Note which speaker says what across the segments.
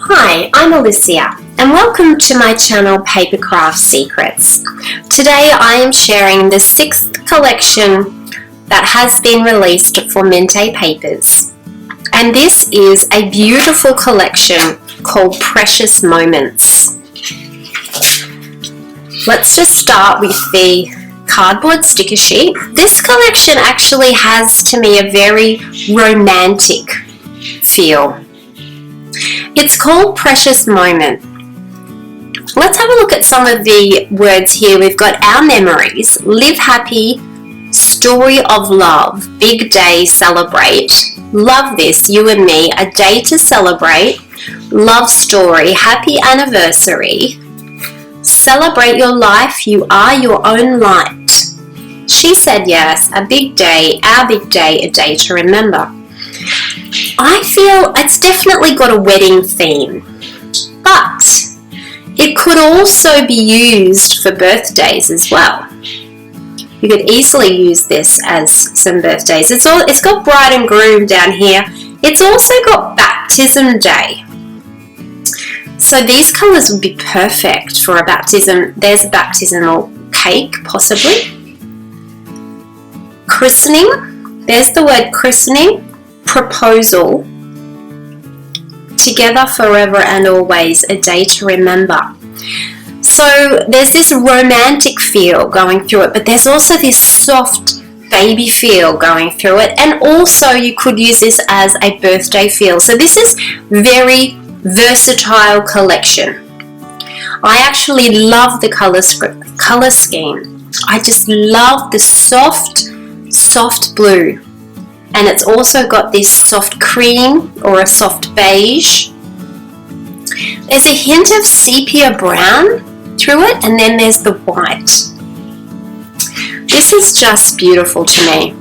Speaker 1: Hi, I'm Alicia and welcome to my channel Papercraft Secrets. Today I am sharing the 6th collection that has been released for Mintay Papers. And this is a beautiful collection called Precious Moments. Let's just start with the cardboard sticker sheet. This collection actually has to me a very romantic feel. It's called Precious Moment. Let's have a look at some of the words here. We've got our memories, live happy, story of love, big day, celebrate, love this, you and me, a day to celebrate, love story, happy anniversary, celebrate your life, you are your own light. She said yes, a big day, our big day, a day to remember. I feel it's definitely got a wedding theme, but it could also be used for birthdays as well. You could easily use this as some birthdays. It's got bride and groom down here. It's also got baptism day. So these colours would be perfect for a baptism. There's a baptismal cake, possibly. Christening. There's the word christening. Proposal, together forever and always, a day to remember. So there's this romantic feel going through it, but there's also this soft baby feel going through it, and also you could use this as a birthday feel. So this is very versatile collection. I actually love the color scheme. I just love the soft blue. And it's also got this soft cream or a soft beige. There's a hint of sepia brown through it, and then there's the white. This is just beautiful to me.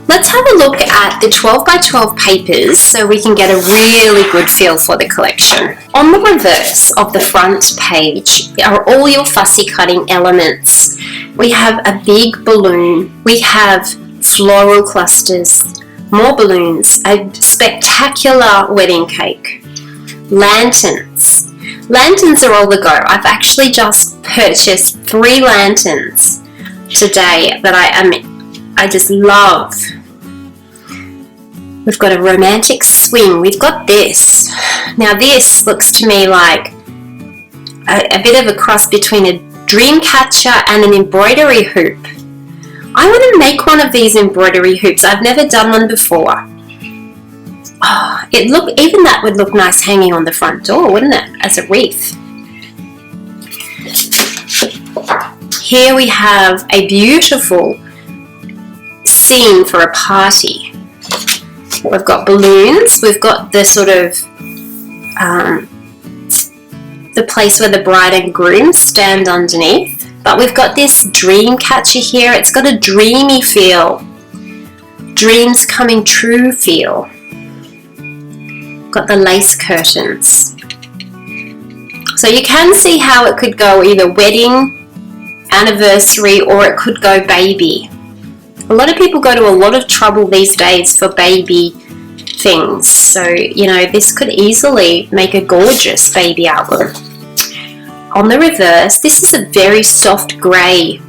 Speaker 1: Let's have a look at the 12 by 12 papers so we can get a really good feel for the collection. On the reverse of the front page are all your fussy cutting elements. We have a big balloon. We have floral clusters, more balloons, a spectacular wedding cake, lanterns. Lanterns are all the go. I've actually just purchased 3 lanterns today that I just love. We've got a romantic swing. We've got this. Now this looks to me like a bit of a cross between a dream catcher and an embroidery hoop. I want to make one of these embroidery hoops. I've never done one before. Oh, even that would look nice hanging on the front door, wouldn't it? As a wreath. Here we have a beautiful scene for a party. We've got balloons. We've got the sort of the place where the bride and groom stand underneath. But we've got this dream catcher here. It's got a dreamy feel. Dreams coming true feel. Got the lace curtains. So you can see how it could go either wedding, anniversary, or it could go baby. A lot of people go to a lot of trouble these days for baby things. So, you know, this could easily make a gorgeous baby album. On the reverse, this is a very soft grey,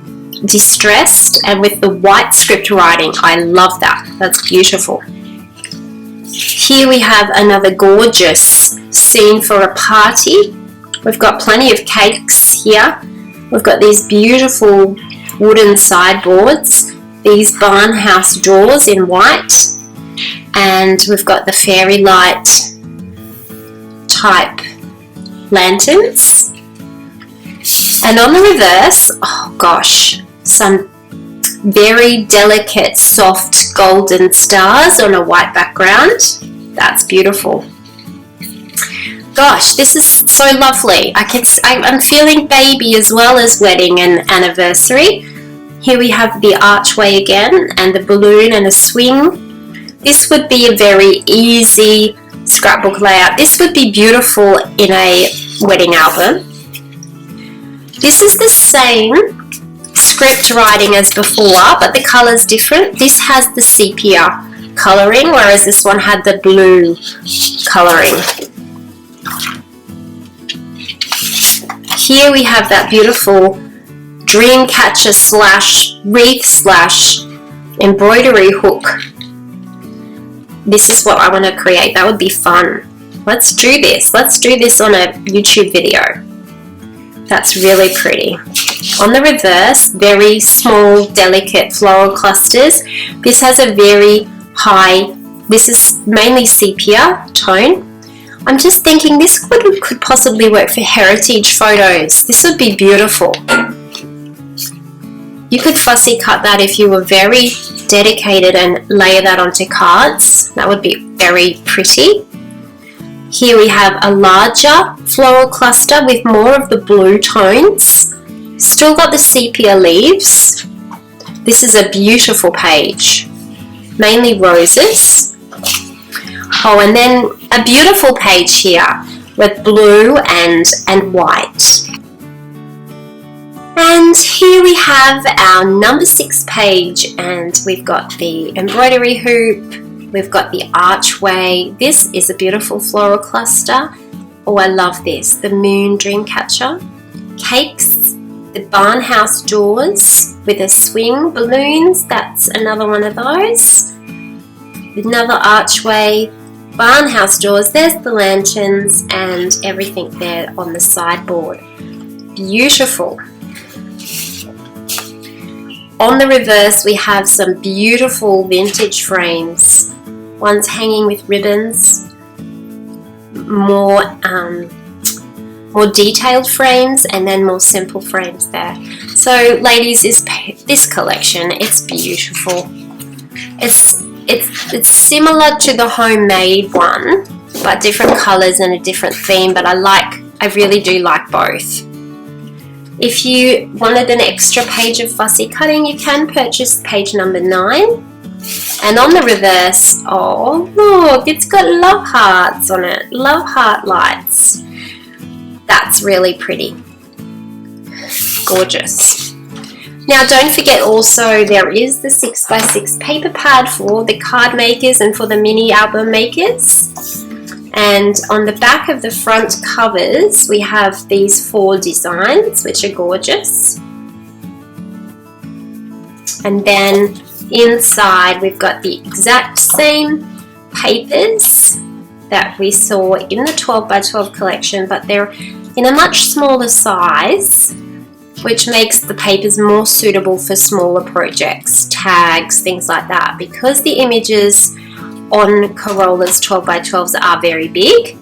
Speaker 1: distressed, and with the white script writing. I love that. That's beautiful. Here we have another gorgeous scene for a party. We've got plenty of cakes here. We've got these beautiful wooden sideboards, these barn house doors in white, and we've got the fairy light type lanterns. And on the reverse, oh gosh, some very delicate, soft golden stars on a white background. That's beautiful. Gosh, this is so lovely. I'm feeling baby as well as wedding and anniversary. Here we have the archway again and the balloon and a swing. This would be a very easy scrapbook layout. This would be beautiful in a wedding album. This is the same script writing as before, but the colour's different. This has the sepia colouring, whereas this one had the blue colouring. Here we have that beautiful dream catcher slash wreath slash embroidery hook. This is what I want to create. That would be fun. Let's do this. Let's do this on a YouTube video. That's really pretty. On the reverse, very small, delicate floral clusters. This has a very high, this is mainly sepia tone. I'm just thinking this could possibly work for heritage photos. This would be beautiful. You could fussy cut that if you were very dedicated and layer that onto cards. That would be very pretty. Here we have a larger floral cluster with more of the blue tones. Still got the sepia leaves. This is a beautiful page. Mainly roses. Oh, and then a beautiful page here with blue and white. And here we have our number 6 page, and we've got the embroidery hoop, we've got the archway. This is a beautiful floral cluster. Oh, I love this. The moon dream catcher. Cakes, the barn house doors with a swing, balloons. That's another one of those. Another archway, barn house doors. There's the lanterns and everything there on the sideboard. Beautiful. On the reverse, we have some beautiful vintage frames. One's hanging with ribbons, more detailed frames, and then more simple frames there. So, ladies, this collection, it's beautiful. It's similar to the homemade one, but different colors and a different theme. But I really do like both. If you wanted an extra page of fussy cutting, you can purchase page number 9. And on the reverse, oh look, it's got love hearts on it, love heart lights. That's really pretty. Gorgeous. Now don't forget also there is the 6x6 paper pad for the card makers and for the mini album makers. And on the back of the front covers, we have these 4 designs, which are gorgeous. And then inside, we've got the exact same papers that we saw in the 12x12 collection, but they're in a much smaller size, which makes the papers more suitable for smaller projects, tags, things like that, because the images on Corola's 12x12s are very big.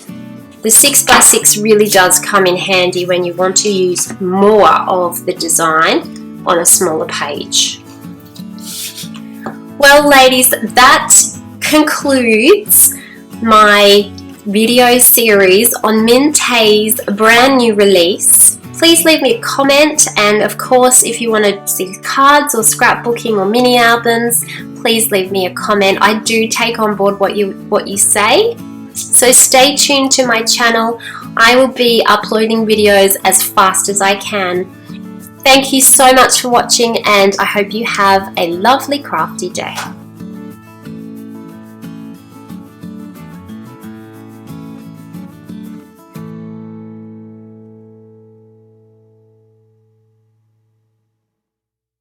Speaker 1: The 6x6 really does come in handy when you want to use more of the design on a smaller page. Well, ladies, that concludes my video series on Mintay's brand new release. Please leave me a comment, and of course, if you want to see cards or scrapbooking or mini albums, please leave me a comment. I do take on board what you say. So stay tuned to my channel. I will be uploading videos as fast as I can. Thank you so much for watching, and I hope you have a lovely crafty day.